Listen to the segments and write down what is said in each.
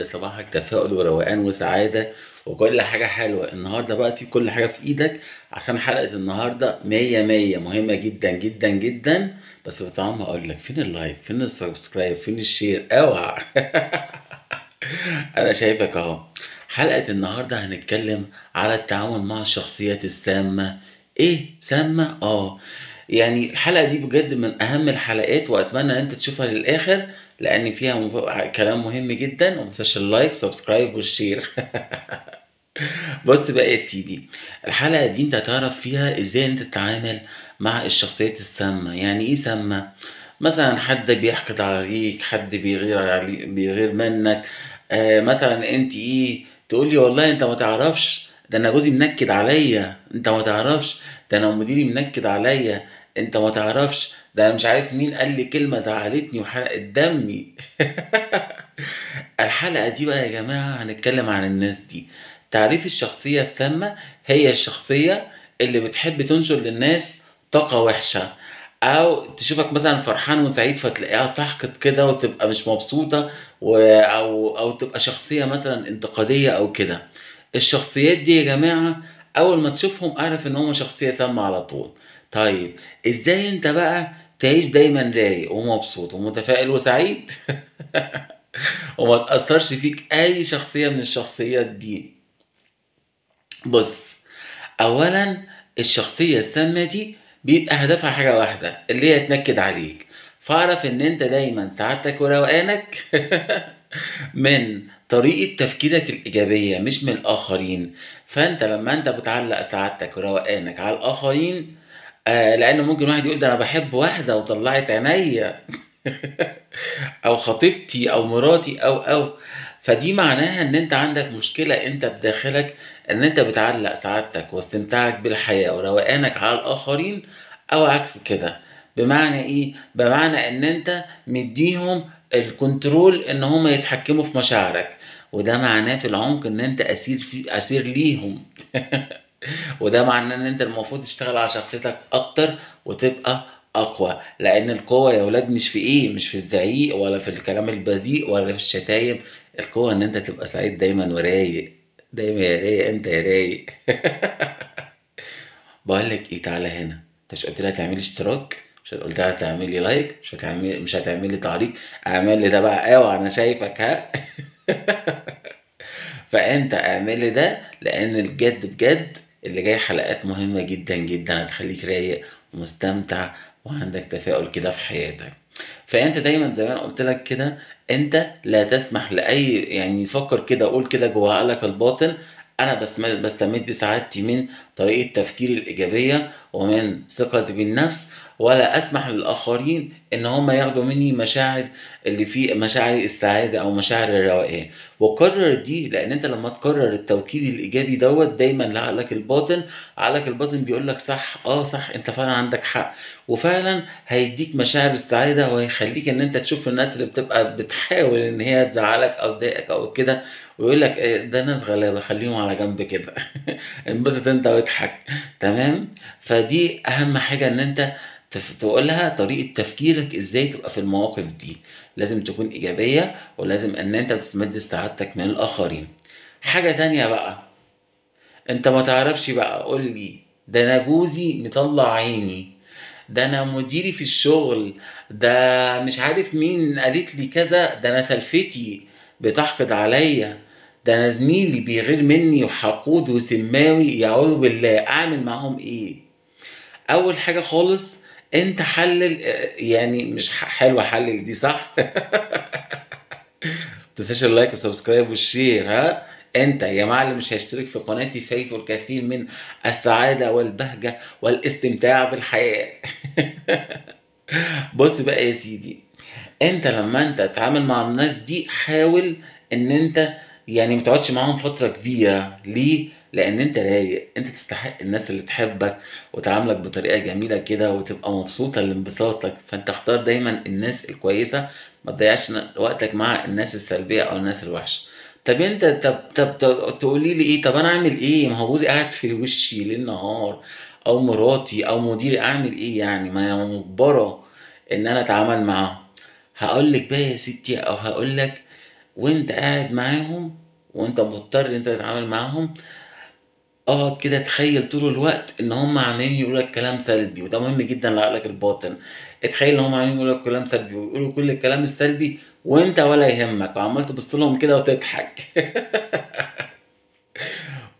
صباحك تفاؤل وروقان وسعادة وكل حاجة حلوة. النهاردة بقى سيب كل حاجة في ايدك عشان حلقة النهاردة مية مية مهمة جدا جدا جدا. بس طبعا هقول لك فين اللايك، فين السبسكرايب، فين الشير، اوعى. انا شايفك اهو. حلقة النهاردة هنتكلم على التعامل مع الشخصيات السامة. ايه سامة؟ يعني الحلقة دي بجد من اهم الحلقات، واتمنى ان انت تشوفها للاخر لان فيها كلام مهم جدا. ومتنساش اللايك سبسكرايب والشير. بص بقى يا سيدي، الحلقة دي انت هتعرف فيها ازاي انت تتعامل مع الشخصيات السامة. يعني ايه سامة؟ مثلا حد بيحقد عليك، حد بيغير عليك، بيغير منك. مثلا انت ايه تقول لي والله انت ما تعرفش، ده انا جوزي منكد عليا، انت ما تعرفش، ده انا مديري منكد عليا، انت ما تعرفش، ده انا مش عارف مين قال لي كلمة زعلتني وحرقت دمي. الحلقة دي بقى يا جماعة هنتكلم عن الناس دي. تعريف الشخصية السامة: هي الشخصية اللي بتحب تنشر للناس طاقة وحشة، أو تشوفك مثلا فرحان وسعيد فتلاقيها تحقد كده وتبقى مش مبسوطة، أو تبقى شخصية مثلا انتقادية أو كده. الشخصيات دي يا جماعة أول ما تشوفهم أعرف إن هما شخصية سامة على طول. طيب إزاي أنت بقى تعيش دايما رايق ومبسوط ومتفائل وسعيد؟ وما تأثرش فيك أي شخصية من الشخصيات دي. بص، أولا الشخصية السامة دي بيبقى هدفها حاجة واحدة اللي هي تنكد عليك. فاعرف إن أنت دايما سعادتك وروقانك من طريقة تفكيرك الإيجابية مش من الآخرين. فأنت لما أنت بتعلق سعادتك وروقانك على الآخرين، لأن ممكن واحد يقول ده أنا بحب واحدة وطلعت عينيا، او خطيبتي او مراتي او فدي معناها ان انت عندك مشكلة انت بداخلك، ان انت بتعلق سعادتك واستمتاعك بالحياة وروقانك على الاخرين، او عكس كده. بمعنى ايه؟ بمعنى ان انت مديهم الكنترول ان هم يتحكموا في مشاعرك، وده معناه في العمق ان انت اسير ليهم. وده معناه ان انت المفروض تشتغل على شخصيتك اكتر وتبقى اقوى، لان القوة يا ولاد مش في ايه، مش في الزعيق ولا في الكلام البذيء ولا في الشتايم. القوة ان انت تبقى سعيد دايما ورايق. دايما يا رايق، انت يا رايق. بقول لك ايه، تعالى هنا. انت مش قلت لي هتعملي اشتراك؟ مش قلت لي هتعملي لايك؟ مش هتعملي تعليق؟ اعمل لي ده بقى، اوعى انا شايفك ها. فانت اعملي ده لان الجد بجد اللي جاي حلقات مهمة جدا جدا هتخليك رايق ومستمتع وعندك تفاؤل كده في حياتك. فانت دايما زي ما انا قلت لك كده، انت لا تسمح لاي، يعني فكر كده، قول كده جوه عقلك الباطن: انا بستمد سعادتي من طريقة تفكيري الايجابية ومن ثقتي بالنفس، ولا اسمح للاخرين ان هم ياخدوا مني مشاعر اللي في مشاعر السعادة او مشاعر الروقان. وكرر دي، لان انت لما تكرر التوكيد الايجابي دوت دايما لعقلك الباطن، عقلك الباطن بيقول لك صح، صح، انت فعلا عندك حق. وفعلا هيديك مشاعر السعاده وهيخليك ان انت تشوف الناس اللي بتبقى بتحاول ان هي تزعلك او تضايقك او كده، ويقول لك ده ناس غلابه خليهم على جنب كده. انبسط انت واضحك. تمام. فدي اهم حاجه، ان انت تقولها طريقه تفكيرك ازاي تبقى في المواقف دي. لازم تكون ايجابيه، ولازم ان انت تستمد سعادتك من الاخرين. حاجة تانية بقى، انت ما تعرفش بقى، قول لي ده انا جوزي مطلع عيني، ده انا مديري في الشغل، ده مش عارف مين قالت لي كذا، ده انا سلفتي بتحقد عليا، ده انا زميلي بيغير مني وحقود وسماوي، يعوذ بالله. اعمل معاهم ايه؟ اول حاجة خالص، انت حلل، يعني مش حلوة، حلل دي صح. تنساش اللايك والسبسكرايب والشير ها. انت يا جماعه اللي مش هيشترك في قناتي فايته الكثير من السعاده والبهجه والاستمتاع بالحياه. بص بقى يا سيدي، انت لما انت تتعامل مع الناس دي حاول ان انت يعني متقعدش معاهم فترة كبيرة. ليه؟ لان انت رايق، انت تستحق الناس اللي تحبك وتعاملك بطريقة جميلة كده وتبقى مبسوطة لانبساطك. فانت اختار دايما الناس الكويسة، ما تضيعش وقتك مع الناس السلبية او الناس الوحشة. طب انت تقولي لي ايه؟ طب انا اعمل ايه؟ ما هو جوزي قاعد في وشي ليل نهار، او مراتي او مديري، اعمل ايه يعني؟ ما انا مجبرة ان انا اتعامل معاهم. هقول لك بقى يا ستي، او هقول لك وأنت قاعد معاهم وأنت مضطر إن أنت تتعامل معاهم، اقعد كده تخيل طول الوقت ان هم عمالين يقولوا لك كلام سلبي، وده مهم جدا لعقلك الباطن. اتخيل ان هم عمالين يقولوا لك كلام سلبي ويقولوا كل الكلام السلبي وانت ولا يهمك وعمال تبص لهم كده وتضحك.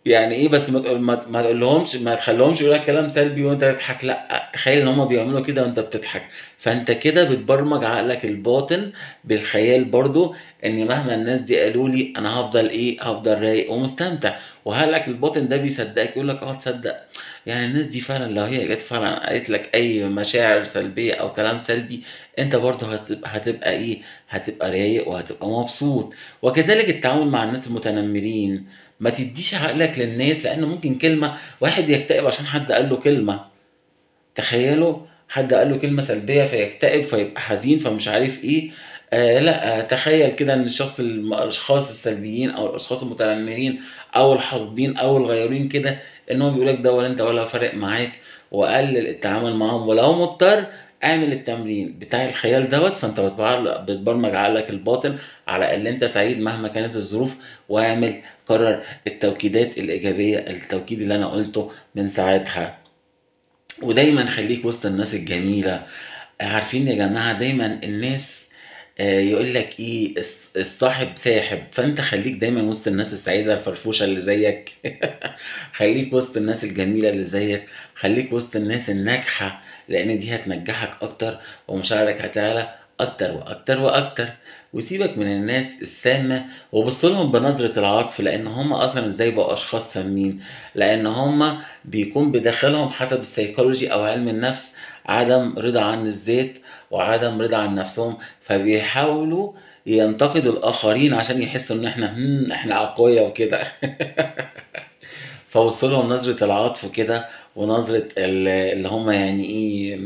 يعني ايه؟ بس ما تقولهمش، ما تخليهمش يقولوا لك كلام سلبي وانت تضحك، لا، تخيل ان هم بيعملوا كده وانت بتضحك. فانت كده بتبرمج عقلك الباطن بالخيال برضو، ان مهما الناس دي قالوا لي انا هفضل ايه، هفضل رايق ومستمتع. وعقلك الباطن ده بيصدقك، يقول لك اه تصدق، يعني الناس دي فعلا لو هي جت فعلا قالت لك اي مشاعر سلبيه او كلام سلبي، انت برضو هتبقى ايه، هتبقى رايق وهتبقى مبسوط. وكذلك التعامل مع الناس المتنمرين، ما تديش عقلك للناس، لان ممكن كلمه واحد يكتئب عشان حد قال له كلمه. تخيلوا حد قال له كلمه سلبيه فيكتئب فيبقى حزين فمش عارف ايه. لا، تخيل كده ان الاشخاص السلبيين او الاشخاص المتنمرين او الحاقدين او الغيورين كده، انهم بيقول لك ده ولا انت ولا فارق معاك، وقلل التعامل معاهم. ولو مضطر اعمل التمرين بتاع الخيال فانت بتبرمج عقلك الباطن على ان انت سعيد مهما كانت الظروف. واعمل، كرر التوكيدات الايجابيه، التوكيد اللي انا قلته من ساعتها. ودايما خليك وسط الناس الجميلة. عارفين يا جماعة دايما الناس يقول لك ايه، الصاحب ساحب، فانت خليك دايما وسط الناس السعيدة الفرفوشة اللي زيك. خليك وسط الناس الجميلة اللي زيك، خليك وسط الناس الناجحة، لان دي هتنجحك اكتر ومشاعرك هتعلى اكتر واكتر واكتر. وسيبك من الناس السامة وبص لهم بنظرة العطف، لان هم اصلا ازاي بقوا اشخاص سامين؟ لان هم بيكون بداخلهم حسب السيكولوجي او علم النفس عدم رضا عن الذات وعدم رضا عن نفسهم، فبيحاولوا ينتقدوا الاخرين عشان يحسوا ان احنا اقوياء وكده. فوصلهم نظرة العطف كده، ونظرة اللي هم يعني ايه،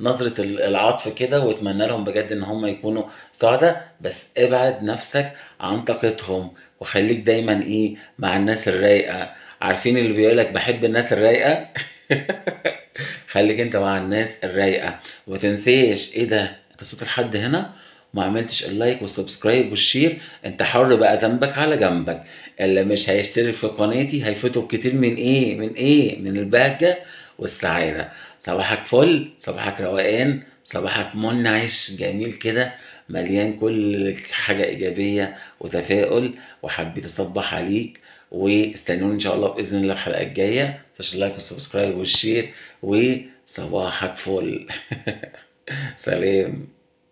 نظرة العطف كده، واتمنى لهم بجد ان هم يكونوا سعداء. بس ابعد نفسك عن طاقتهم، وخليك دايما ايه مع الناس الرايقة. عارفين اللي بيقولك بحب الناس الرايقة؟ خليك انت مع الناس الرايقة. ومتنسيش ايه ده، انت صوت لحد هنا ما عملتش اللايك والسبسكرايب والشير، انت حر بقى، ذنبك على جنبك. اللي مش هيشترك في قناتي هيفوتوا كتير من البهجة والسعادة. صباحك فل، صباحك روقان، صباحك منعش جميل كده، مليان كل حاجة إيجابية وتفاؤل. وحبيت أصبح عليك، واستنوني إن شاء الله بإذن الله الحلقة الجاية. متنساش اللايك والسبسكرايب والشير، وصباحك فل. سلام.